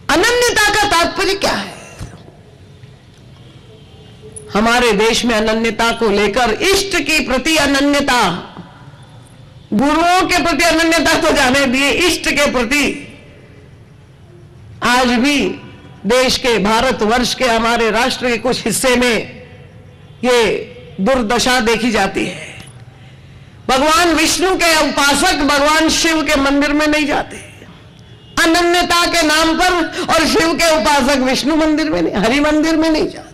अनन्यता का तात्पर्य क्या है? हमारे देश में अनन्यता को लेकर इष्ट के प्रति अनन्यता, गुरुओं के प्रति अनन्यता तो जाने दिए, इष्ट के प्रति आज भी देश के, भारतवर्ष के, हमारे राष्ट्र के कुछ हिस्से में ये दुर्दशा देखी जाती है। भगवान विष्णु के उपासक भगवान शिव के मंदिर में नहीं जाते अनन्यता के नाम पर, और शिव के उपासक विष्णु मंदिर में नहीं, हरि मंदिर में नहीं जाते।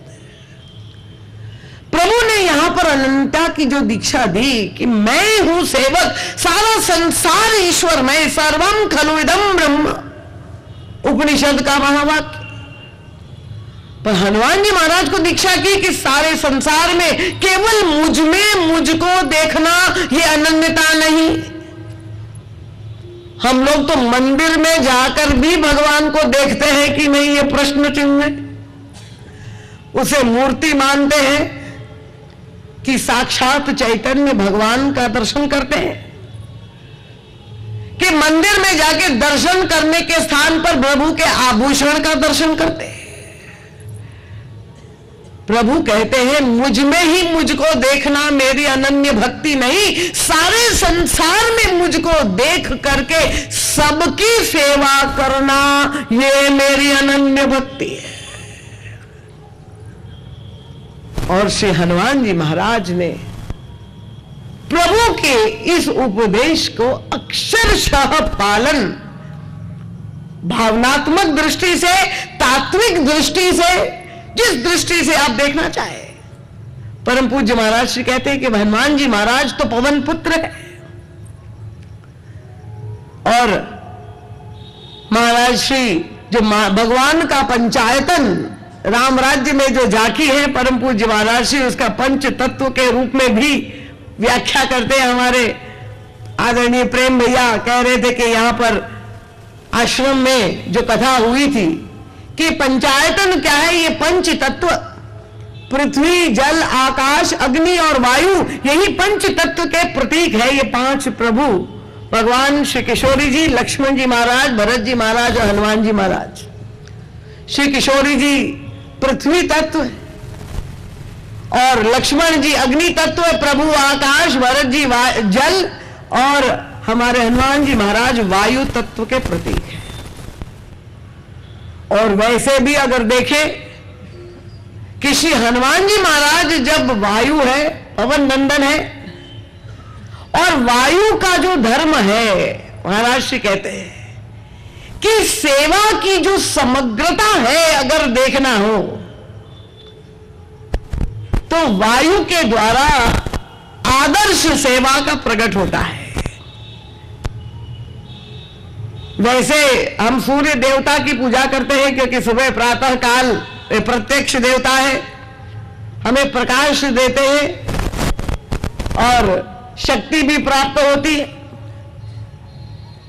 प्रभु ने यहां पर अनन्यता की जो दीक्षा दी कि मैं हूं सेवक, सारा संसार ईश्वर में, सर्वम खलु इदम ब्रह्म, उपनिषद का महावाक्य। पर हनुमान जी महाराज को दीक्षा की कि सारे संसार में केवल मुझ में मुझको देखना, ये अनन्यता नहीं। हम लोग तो मंदिर में जाकर भी भगवान को देखते हैं कि नहीं, ये प्रश्न चिन्ह है। उसे मूर्ति मानते हैं कि साक्षात चैतन्य भगवान का दर्शन करते हैं, कि मंदिर में जाके दर्शन करने के स्थान पर प्रभु के आभूषण का दर्शन करते हैं। प्रभु कहते हैं मुझ में ही मुझको देखना मेरी अनन्य भक्ति नहीं, सारे संसार में मुझको देख करके सबकी सेवा करना, ये मेरी अनन्य भक्ति है। और श्री हनुमान जी महाराज ने प्रभु के इस उपदेश को अक्षरशः पालन, भावनात्मक दृष्टि से, तात्विक दृष्टि से, जिस दृष्टि से आप देखना चाहे। परम पूज्य महाराज श्री कहते हैं कि हनुमान जी महाराज तो पवन पुत्र है, और महाराज श्री जो भगवान का पंचायतन राम राज्य में जो झांकी है, परम पूज्य महाराज श्री उसका पंच तत्व के रूप में भी व्याख्या करते हैं। हमारे आदरणीय प्रेम भैया कह रहे थे कि यहां पर आश्रम में जो कथा हुई थी कि पंचायतन क्या है, ये पंच तत्व, पृथ्वी, जल, आकाश, अग्नि और वायु, यही पंच तत्व के प्रतीक है। ये पांच प्रभु भगवान श्री किशोरी जी, लक्ष्मण जी महाराज, भरत जी महाराज और हनुमान जी महाराज। श्री किशोरी जी पृथ्वी तत्व है, और लक्ष्मण जी अग्नि तत्व है, प्रभु आकाश, भरत जी जल, और हमारे हनुमान जी महाराज वायु तत्व के प्रतीक है। और वैसे भी अगर देखें कि श्री हनुमान जी महाराज जब वायु है, पवन नंदन है, और वायु का जो धर्म है, महाराज श्री कहते हैं कि सेवा की जो समग्रता है अगर देखना हो तो वायु के द्वारा आदर्श सेवा का प्रकट होता है। वैसे हम सूर्य देवता की पूजा करते हैं क्योंकि सुबह प्रातः काल प्रत्यक्ष देवता है, हमें प्रकाश देते हैं और शक्ति भी प्राप्त होती है।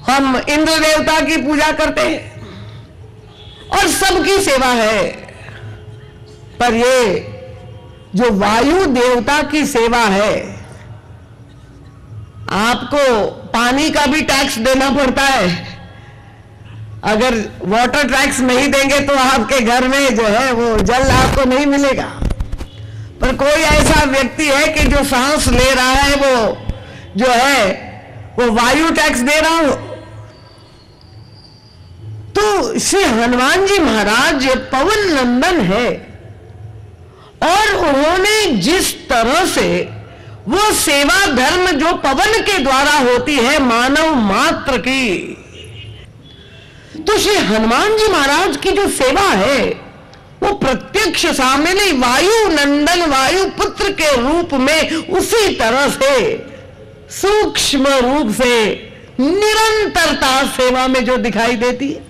हम इंद्र देवता की पूजा करते हैं और सबकी सेवा है। पर ये जो वायु देवता की सेवा है, आपको पानी का भी टैक्स देना पड़ता है। अगर वाटर टैक्स नहीं देंगे तो आपके घर में जो है वो जल आपको नहीं मिलेगा। पर कोई ऐसा व्यक्ति है कि जो सांस ले रहा है वो जो है वो वायु टैक्स दे रहा हो। तो श्री हनुमान जी महाराज पवन नंदन है और उन्होंने जिस तरह से वो सेवा धर्म जो पवन के द्वारा होती है मानव मात्र की, तो श्री हनुमान जी महाराज की जो सेवा है वो प्रत्यक्ष सामने नहीं, वायु नंदन वायु पुत्र के रूप में उसी तरह से सूक्ष्म रूप से निरंतरता सेवा में जो दिखाई देती है।